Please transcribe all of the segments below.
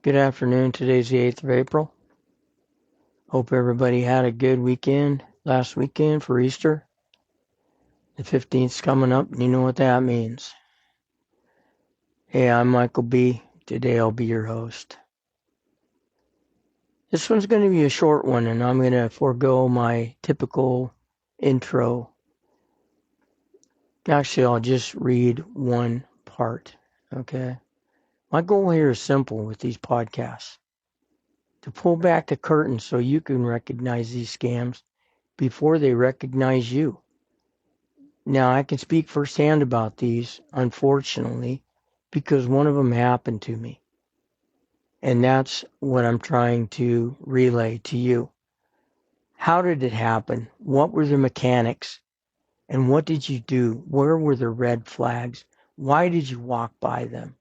Good afternoon. Today's the 8th of April. Hope everybody had a good weekend last weekend for Easter. The 15th is coming up, and you know what that means. Hey, I'm Michael B. Today I'll be your host. This one's going to be a short one, and I'm going to forego my typical intro. Actually, I'll just read one part, okay? My goal here is simple with these podcasts. To pull back the curtain so you can recognize these scams before they recognize you. Now, I can speak firsthand about these, unfortunately, because one of them happened to me. And that's what I'm trying to relay to you. How did it happen? What were the mechanics? And what did you do? Where were the red flags? Why did you walk by them?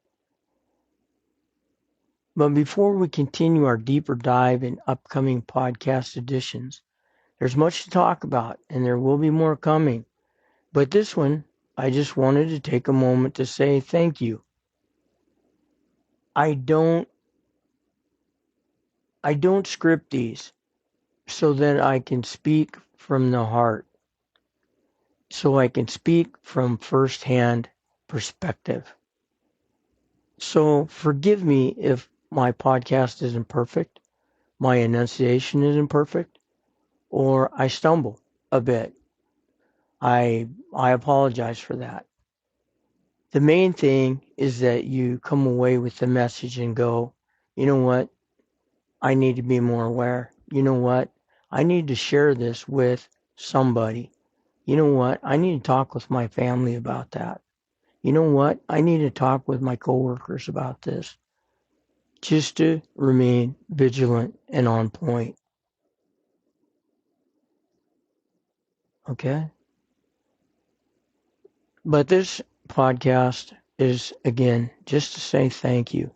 But before we continue our deeper dive in upcoming podcast editions, there's much to talk about, and there will be more coming. But this one, I just wanted to take a moment to say thank you. I don't script these so that I can speak from the heart, so I can speak from firsthand perspective. So forgive me if my podcast isn't perfect, my enunciation isn't perfect, or I stumble a bit. I apologize for that. The main thing is that you come away with the message and go, you know what? I need to be more aware. You know what? I need to share this with somebody. You know what? I need to talk with my family about that. You know what? I need to talk with my coworkers about this just to remain vigilant and on point. Okay? But this podcast is, again, just to say thank you.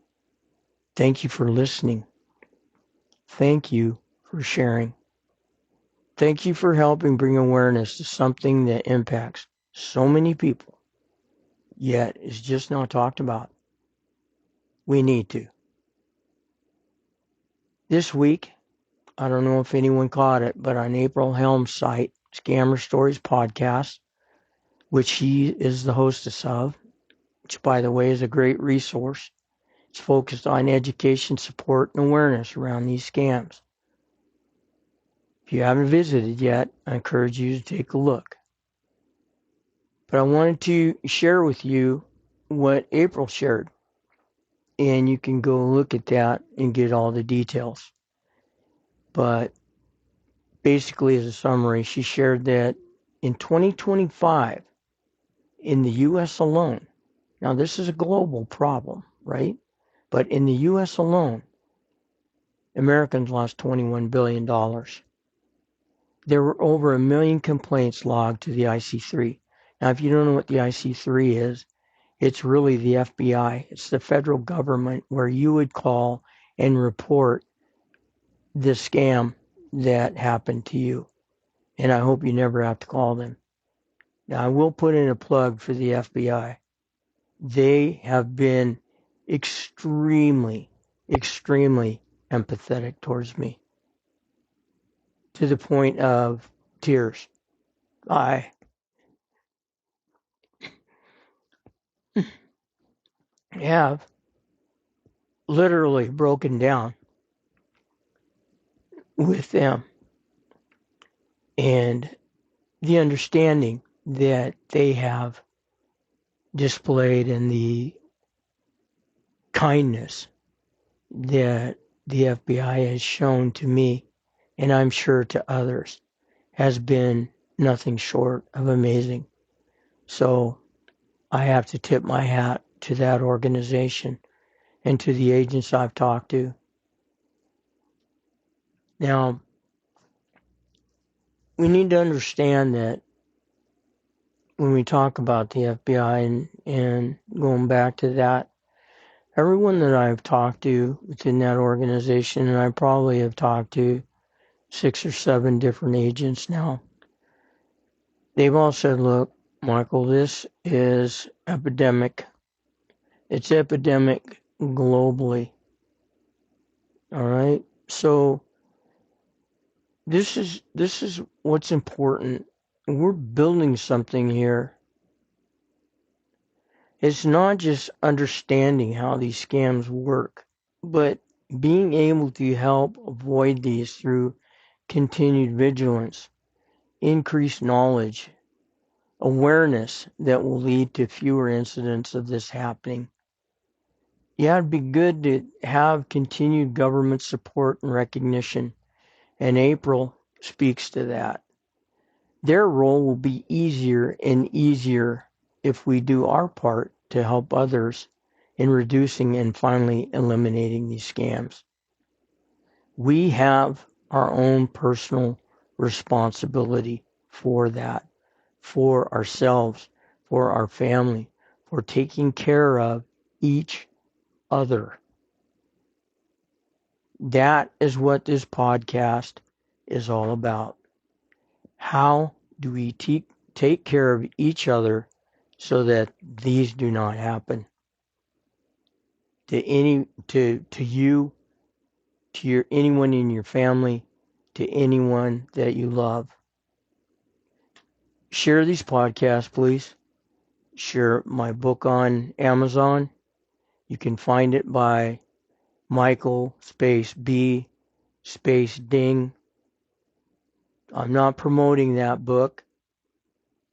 Thank you for listening. Thank you for sharing. Thank you for helping bring awareness to something that impacts so many people, yet is just not talked about. We need to. This week, I don't know if anyone caught it, but on April Helm's site, Scammer Stories Podcast, which she is the hostess of, which, by the way, is a great resource. It's focused on education, support, and awareness around these scams. If you haven't visited yet, I encourage you to take a look. But I wanted to share with you what April shared, and you can go look at that and get all the details. But basically, as a summary, she shared that in 2025, in the U.S. alone, now this is a global problem, right? But in the U.S. alone, Americans lost $21 billion. There were over 1 million complaints logged to the IC3. Now, if you don't know what the IC3 is, it's really the FBI. It's the federal government where you would call and report the scam that happened to you. And I hope you never have to call them. Now, I will put in a plug for the FBI. They have been extremely, extremely empathetic towards me to the point of tears. I have literally broken down with them and the understanding that they have displayed and the kindness that the FBI has shown to me, and I'm sure to others, has been nothing short of amazing. So I have to tip my hat to that organization and to the agents I've talked to. Now, we need to understand that when we talk about the FBI and going back to that, everyone that I've talked to within that organization, and I probably have talked to 6 or 7 different agents now, they've all said, look, Michael, this is epidemic. It's epidemic globally. All right. So this is what's important. We're building something here. It's not just understanding how these scams work, but being able to help avoid these through continued vigilance, increased knowledge, awareness that will lead to fewer incidents of this happening. Yeah, it'd be good to have continued government support and recognition, and April speaks to that. Their role will be easier and easier if we do our part to help others in reducing and finally eliminating these scams. We have our own personal responsibility for that, for ourselves, for our family, for taking care of each other. That is what this podcast is all about. How do we take care of each other so that these do not happen to you, to your anyone in your family, to anyone that you love? Share these podcasts, please. Share my book on Amazon. You can find it by Michael space B space Ding. I'm not promoting that book.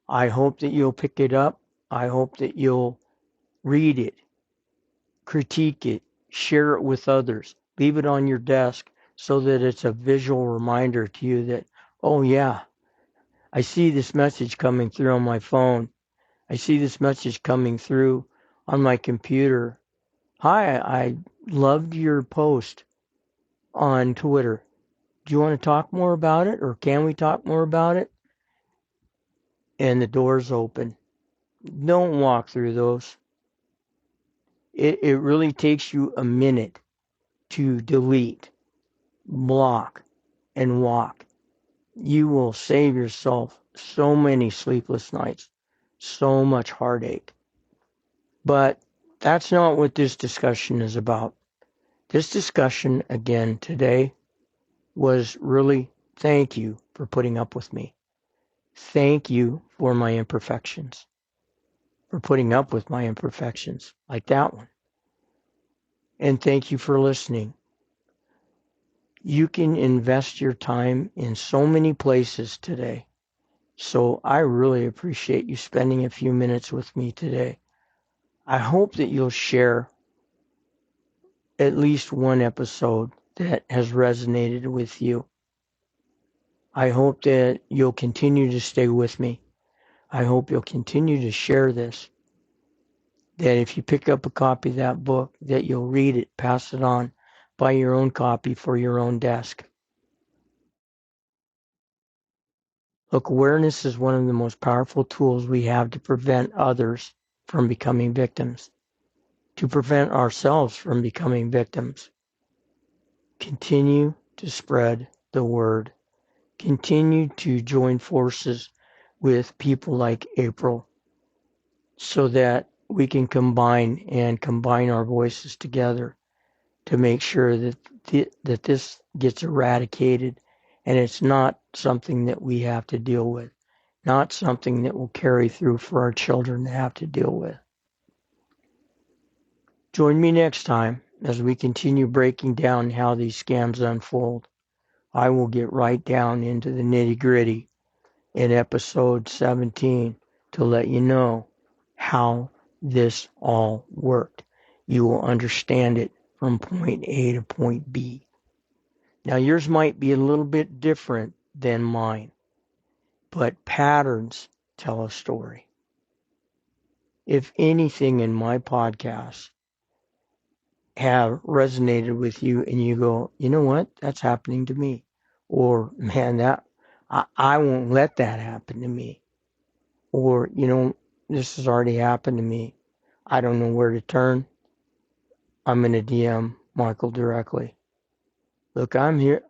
I hope that you'll pick it up. I hope that you'll read it, critique it, share it with others, leave it on your desk so that it's a visual reminder to you that, oh yeah, I see this message coming through on my phone. I see this message coming through on my computer. Hi, I loved your post on Twitter. Do you want to talk more about it, or can we talk more about it? And the door's open. Don't walk through those. It really takes you a minute to delete, block, and walk. You will save yourself so many sleepless nights, so much heartache. But that's not what this discussion is about. This discussion, again, today was really thank you for putting up with me. Thank you for my imperfections, for putting up with my imperfections, like that one. And thank you for listening. You can invest your time in so many places today. So I really appreciate you spending a few minutes with me today. I hope that you'll share at least one episode that has resonated with you. I hope that you'll continue to stay with me. I hope you'll continue to share this. That if you pick up a copy of that book, that you'll read it, pass it on, buy your own copy for your own desk. Look, awareness is one of the most powerful tools we have to prevent others from becoming victims, to prevent ourselves from becoming victims. Continue to spread the word. Continue to join forces with people like April so that we can combine our voices together to make sure that that this gets eradicated and it's not something that we have to deal with, not something that will carry through for our children to have to deal with. Join me next time as we continue breaking down how these scams unfold. I will get right down into the nitty-gritty in episode 17 to let you know how this all worked. You will understand it from point A to point B. Now, yours might be a little bit different than mine, but patterns tell a story. If anything in my podcast have resonated with you and you go, you know what, that's happening to me. Or, man, that I won't let that happen to me. Or, this has already happened to me. I don't know where to turn. I'm going to DM Michael directly. Look, I'm here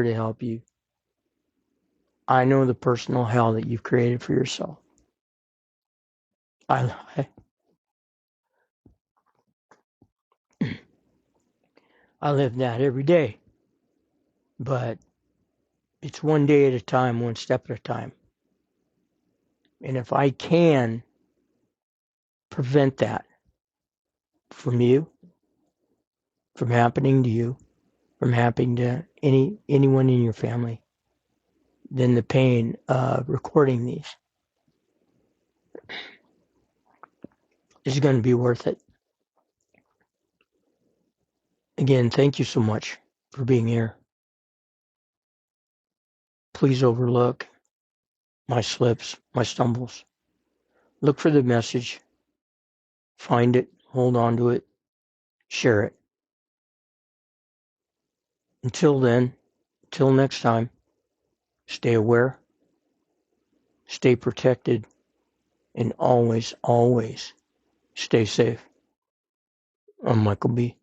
to help you. I know the personal hell that you've created for yourself. I I live that every day. But it's one day at a time, one step at a time. And if I can prevent that from you, from happening to you, from happening to anyone in your family, then the pain of recording these is going to be worth it. Again, thank you so much for being here. Please overlook my slips, my stumbles. Look for the message, find it, hold on to it, share it. Until then, till next time, stay aware, stay protected, and always, always stay safe. I'm Michael B.